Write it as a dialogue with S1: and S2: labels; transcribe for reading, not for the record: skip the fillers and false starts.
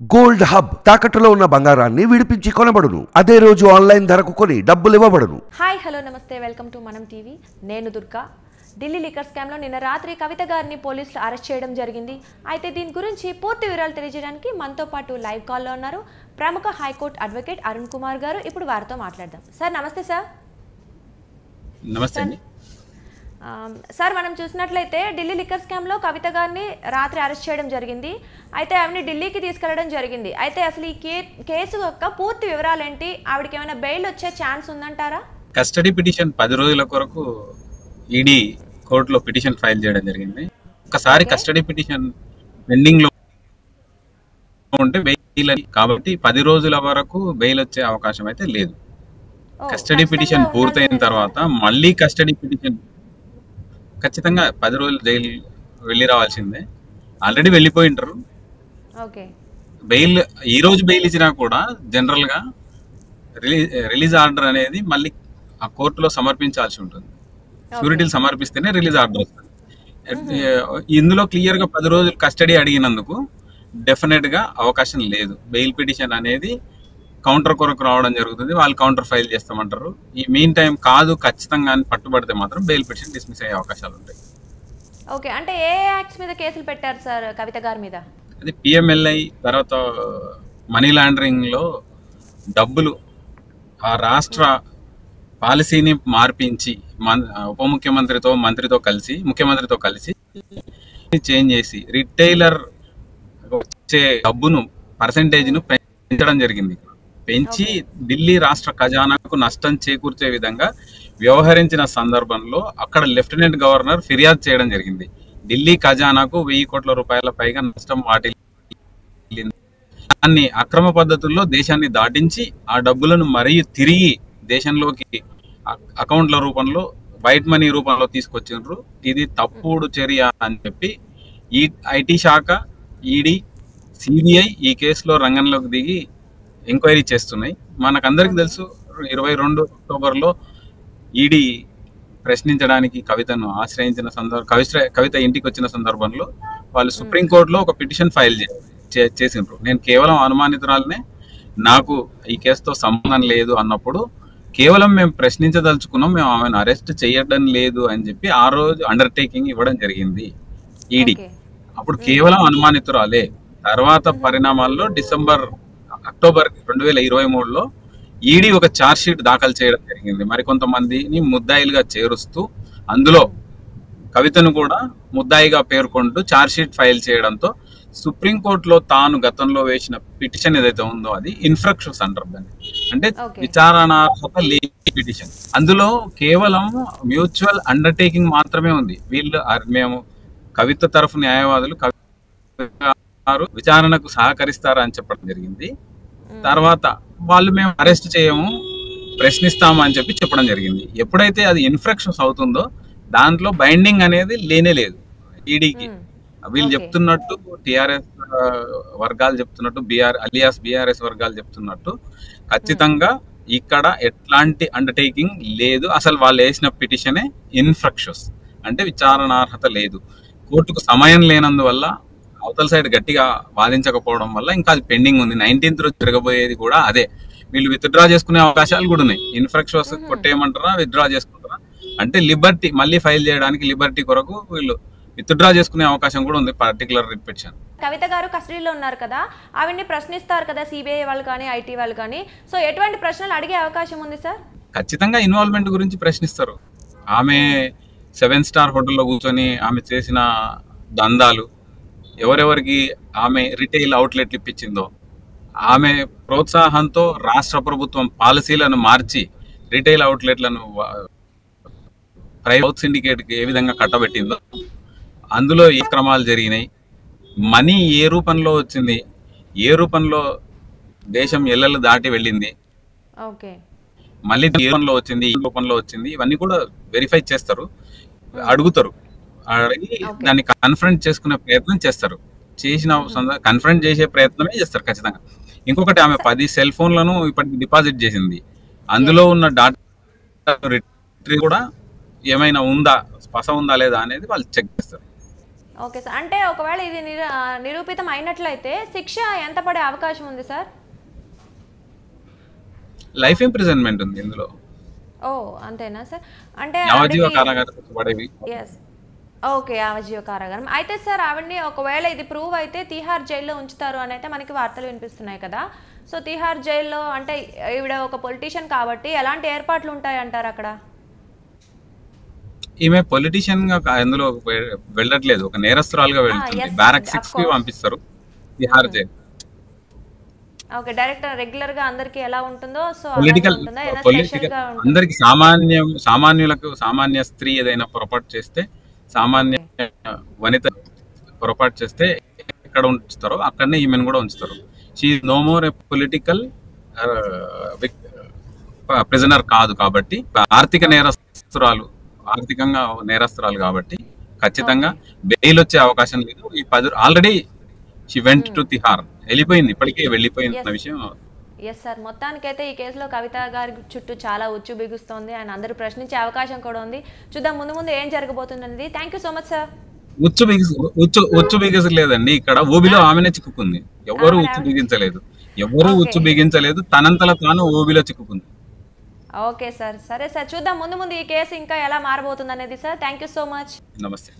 S1: Gold hub తాకట్టులో ఉన్న బంగారాన్ని విడిపించి కొనబడును. అదే రోజు ఆన్లైన్ ధరకు కొని డబ్బులు ఇవ్వబడును.
S2: హాయ్ హలో నమస్తే, వెల్కమ్ టు మనం టీవీ. నేను దుర్గా. ఢిల్లీ లిక్కర్ స్కామ్లో నిన్న రాత్రి కవిత గారిని పోలీసులు అరెస్ట్ చేయడం జరిగింది. అయితే దీని గురించి పూర్తి వివరాలు తెలియజేయడానికి మనతో పాటు లైవ్ కాల్లో ఉన్నారు ప్రముఖ హైకోర్టు అడ్వకేట్ అరుణ్ కుమార్ గారు. ఇప్పుడు వారితో మాట్లాడదాం. సార్ నమస్తే. సార్
S3: నమస్తే అండి.
S2: సార్, మనం చూసినట్లయితే ఢిల్లీ లిక్కర్ స్కామ్లో కవిత గారిని రాత్రి అరెస్ట్ చేయడం జరిగింది. అయితే ఆవిడని ఢిల్లీకి తీసుకెళ్లడం జరిగింది. అయితే అసలు ఈ కేసు యొక్క పూర్తి వివరాలు ఏంటి? ఆవిడకి ఏమైనా బెయిల్ వచ్చే ఛాన్స్ ఉందంటారా?
S3: కస్టడీ పిటిషన్ 10 రోజుల కొరకు ఈడీ కోర్టులో పిటిషన్ ఫైల్ చేయడం జరిగింది. ఒకసారి కస్టడీ పిటిషన్ పెండింగ్ లో ఉంటే బెయిల్ కాబట్టి 10 రోజుల వరకు బెయిల్ వచ్చే అవకాశం అయితే లేదు. కస్టడీ పిటిషన్ పూర్తయిన తర్వాత మళ్ళీ కస్టడీ పిటిషన్ ఖచ్చితంగా 10 రోజులు జైలు వెళ్ళి రావాల్సిందే. ఆల్రెడీ వెళ్ళిపోయింటారు. బెయిల్ ఈ రోజు బెయిల్ ఇచ్చినా కూడా జనరల్ గా రిలీజ్ ఆర్డర్ అనేది మళ్ళీ ఆ కోర్టులో సమర్పించాల్సి ఉంటుంది. షూరిటీలు సమర్పిస్తేనే రిలీజ్ ఆర్డర్ వస్తుంది. ఇందులో క్లియర్ గా 10 రోజులు కస్టడీ అడిగినందుకు డెఫినెట్ గా అవకాశం లేదు. బెయిల్ పిటిషన్ అనేది కౌంటర్ కొరకు రావడం జరుగుతుంది. వాళ్ళు కౌంటర్ ఫైల్ చేస్తామంటారు. ఈ మీన్ టైం కాదు ఖచ్చితంగా అని పట్టుబడితే మాత్రం బెయిల్ పిటిషన్ డిస్మిస్ అయ్యే అవకాశాలు ఉంటాయి.
S2: ఓకే, అంటే ఏ యాక్ట్స్ మీద కేసులు పెట్టారు సార్ కవిత గారి మీద?
S3: అది పిఎంఎల్ఐ, తర్వాత మనీ లాండరింగ్ లో డబ్బులు ఆ రాష్ట్ర పాలసీని మార్పించి ఉప ముఖ్యమంత్రితో ముఖ్యమంత్రితో కలిసి చేంజ్ చేసి రిటైలర్ వచ్చే డబ్బును పర్సెంటేజ్ను పెంచడం జరిగింది. పెంచి ఢిల్లీ రాష్ట్ర ఖజానాకు నష్టం చేకూర్చే విధంగా వ్యవహరించిన సందర్భంలో అక్కడ లెఫ్టినెంట్ గవర్నర్ ఫిర్యాదు చేయడం జరిగింది. ఢిల్లీ ఖజానాకు 1000 కోట్ల రూపాయల పైగా నష్టం వాటిల్లింది. దాన్ని అక్రమ పద్ధతుల్లో దేశాన్ని దాటించి ఆ డబ్బులను మరియు తిరిగి దేశంలోకి అకౌంట్ల రూపంలో వైట్ మనీ రూపంలో తీసుకొచ్చిండ్రు. ఇది తప్పుడు చర్య అని చెప్పి ఈ ఐటీ శాఖ, ఈడీ, సిబిఐ ఈ కేసులో రంగంలోకి దిగి ఎంక్వైరీ చేస్తున్నాయి. మనకందరికి తెలుసు 22 అక్టోబర్లో ఈడీ ప్రశ్నించడానికి కవితను ఆశ్రయించిన కవిత ఇంటికి వచ్చిన సందర్భంలో వాళ్ళు సుప్రీంకోర్టులో ఒక పిటిషన్ ఫైల్ చేసిండ్రు. నేను కేవలం అనుమానితురాలనే, నాకు ఈ కేసుతో సంబంధం లేదు అన్నప్పుడు కేవలం మేము ప్రశ్నించదలుచుకున్నాం, మేము ఆమెను అరెస్ట్ చేయడం లేదు అని చెప్పి ఆ రోజు అండర్టేకింగ్ ఇవ్వడం జరిగింది ఈడీ. అప్పుడు కేవలం అనుమానితురాలే. తర్వాత పరిణామాల్లో అక్టోబర్ 2023లో ఈడీ ఒక ఛార్జ్ షీట్ దాఖలు చేయడం జరిగింది. మరికొంతమందిని ముద్దాయిలుగా చేరుస్తూ అందులో కవితను కూడా ముద్దాయిగా పేర్కొంటూ ఛార్జ్ షీట్ ఫైల్ చేయడంతో సుప్రీంకోర్టులో తాను గతంలో వేసిన పిటిషన్ ఏదైతే ఉందో అది ఇన్ఫ్రాక్షన్స్ అంటారు దాన్ని, అంటే విచారణార్హత లేని పిటిషన్. అందులో కేవలం మ్యూచువల్ అండర్టేకింగ్ మాత్రమే ఉంది. మేము కవిత తరఫు న్యాయవాదులు విచారణకు సహకరిస్తారా అని చెప్పడం జరిగింది. తర్వాత వాళ్ళు మేము అరెస్ట్ చేయము, ప్రశ్నిస్తాము అని చెప్పి చెప్పడం జరిగింది. ఎప్పుడైతే అది ఇన్ఫ్రాక్షన్స్ అవుతుందో దాంట్లో బైండింగ్ అనేది లేనే లేదు ఈడీకి. వీళ్ళు చెప్తున్నట్టు, టిఆర్ఎస్ వర్గాలు చెప్తున్నట్టు, బీఆర్ఎస్ వర్గాలు చెప్తున్నట్టు ఖచ్చితంగా ఇక్కడ ఎట్లాంటి అండర్టేకింగ్ లేదు. అసలు వాళ్ళు వేసిన పిటిషనే ఇన్ఫ్రాక్షన్స్, అంటే విచారణార్హత లేదు. కోర్టుకు సమయం లేనందువల్ల అవతల సైడ్ గట్టిగా వాదించకపోవడం వల్ల ఇంకా అది పెండింగ్ ఉంది. 19th రోజు జరగబోయేది కూడా అదే. వీళ్ళు విత్డ్రా చేసుకునే అవకాశాలు కూడా ఉన్నాయి. ఇన్ఫ్రాక్షన్స్ కొట్టేయమంటారా, విత్డ్రా చేసుకుంటారా అంటే లిబర్టీ మళ్ళీ ఫైల్ చేయడానికి లిబర్టీ కొరకు వీళ్ళు విత్డ్రా చేసుకునే అవకాశం కూడా ఉంది పర్టికులర్ పిటిషన్.
S2: కవిత గారు కస్టడీలో ఉన్నారు కదా, ఆవిడ్ని ప్రశ్నిస్తారు కదా సిబిఐ వాళ్ళు కానీ ఐటీ వాళ్ళు కానీ, సో ఎటువంటి ప్రశ్నలు అడిగే అవకాశం ఉంది సార్?
S3: ఖచ్చితంగా ఇన్వాల్వ్మెంట్ గురించి ప్రశ్నిస్తారు. ఆమె 7 స్టార్ హోటల్లో కూర్చొని ఆమె చేసిన దందాలు, ఎవరెవరికి ఆమె రిటైల్ అవుట్లెట్లు ఇప్పించిందో, ఆమె ప్రోత్సాహంతో రాష్ట్ర ప్రభుత్వం పాలసీలను మార్చి రిటైల్ అవుట్లెట్లను ప్రైవేట్ సిండికేట్కి ఏ విధంగా కట్టబెట్టిందో, అందులో ఏ క్రమాలు జరిగినాయి, మనీ ఏ రూపంలో వచ్చింది, ఏ రూపంలో దేశం ఎల్లలు దాటి వెళ్ళింది, మళ్ళీ ఏ రూపంలో వచ్చింది, ఈ రూపంలో వచ్చింది, ఇవన్నీ కూడా వెరిఫై చేస్తారు, అడుగుతారు. అడిగి దాన్ని కన్ఫరెంట్ చేసుకునే ప్రయత్నం చేస్తారు. కన్ఫరెంట్ చేసే ప్రయత్నమే చేస్తారు ఖచ్చితంగా. ఇంకొకటి, ఆమె 10 సెల్ ఫోన్లను ఇప్పటికి డిపాజిట్ చేసింది. అందులో ఉన్న డాటా కూడా ఏమైనా ఉందా, స్పశ ఉందా లేదా అనేది వాళ్ళు చెక్ చేస్తారు.
S2: Okay sir. అంటే ఒకవేళ ఇది నిరూపితం అయినట్లయితే శిక్ష ఎంత పడే అవకాశం ఉంది సార్?
S3: లైఫ్ ఇంప్రిజన్మెంట్ ఉంది ఇందులో.
S2: ఓ అంతేనా సార్? అంటే
S3: యావజ్జీవ
S2: ఆవిడకి
S3: కారాగార శిక్ష పడేవి.
S2: ఎస్. ఓకే. యావజ్జీవ కారాగారం. అయితే సార్ ఆవిడని ఒకవేళ ఇది ప్రూవ్ అయితే తిహార్ జైల్లో ఉంచుతారు అని అయితే మనకి వార్తలు వినిపిస్తున్నాయి కదా. సో తిహార్ జైల్లో అంటే ఈవిడ ఒక పొలిటీషియన్ కాబట్టి ఎలాంటి ఏర్పాట్లు ఉంటాయి అంటారు అక్కడ?
S3: ఈమె పొలిటీషియన్ గా అందులో వెళ్ళట్లేదు, ఒక నేరస్తురాలుగా వెళ్తుంది.
S2: ఎస్
S3: బ్యారక్
S2: అఫ్
S3: 6 కి
S2: కోర్స్.
S3: పంపిస్తారు Tihar jail.
S2: Okay. Direct regular గా అందరికి ఎలా ఉంటుందో సో అలాగే
S3: పొలిటికల్
S2: ఉంటుందా? ఏదైనా స్పెషల్ గా ఉంటుందా?
S3: అందరికి సామాన్యులకు సామాన్య స్త్రీ ఏదైనా పొరపాటు చేస్తే, సామాన్య
S2: ఓకే.
S3: వనిత పొరపాటు చేస్తే ఎక్కడ ఉంచుతారో అక్కడనే ఈమెను కూడా ఉంచుతారు. She no more a political prisoner కాదు కాబట్టి, ఆర్థికంగా నేరస్తురాలు కాబట్టి ఖచ్చితంగా
S2: ఓకే.
S3: బెయిల్ వచ్చే అవకాశం లేదు. ఈ 10 already she went to Tihar, వెళ్ళిపోయింది, ఇప్పటికే వెళ్ళిపోయింది అన్న
S2: ఎస్.
S3: విషయం.
S2: Yes sir. మొత్తానికైతే ఈ కేసులో కవిత గారి చుట్టూ చాలా ఉచ్చు బిగుస్తోంది అండ్ అందరూ ప్రశ్నించే అవకాశం కూడా ఉంది. చూద్దాం ముందు ముందు ఏం జరగబోతుంది అనేది. Thank you so much sir.
S3: ఉచ్చు బిగించలేదండి, ఇక్కడ ఊబిలో ఆమెనే చిక్కుకుంది. ఎవరు
S2: ఆవిడ
S3: ఉచ్చు బిగించలేదు, ఎవరు
S2: ఓకే.
S3: ఉచ్చు బిగించలేదు, తనంతల తాను ఊబిలో చిక్కుకుంది.
S2: Okay sir. సరే సార్. చూద్దాం ముందు ముందు ఈ కేసు ఇంకా ఎలా మారబోతుంది అనేది sir. Thank you so much.
S3: నమస్తే.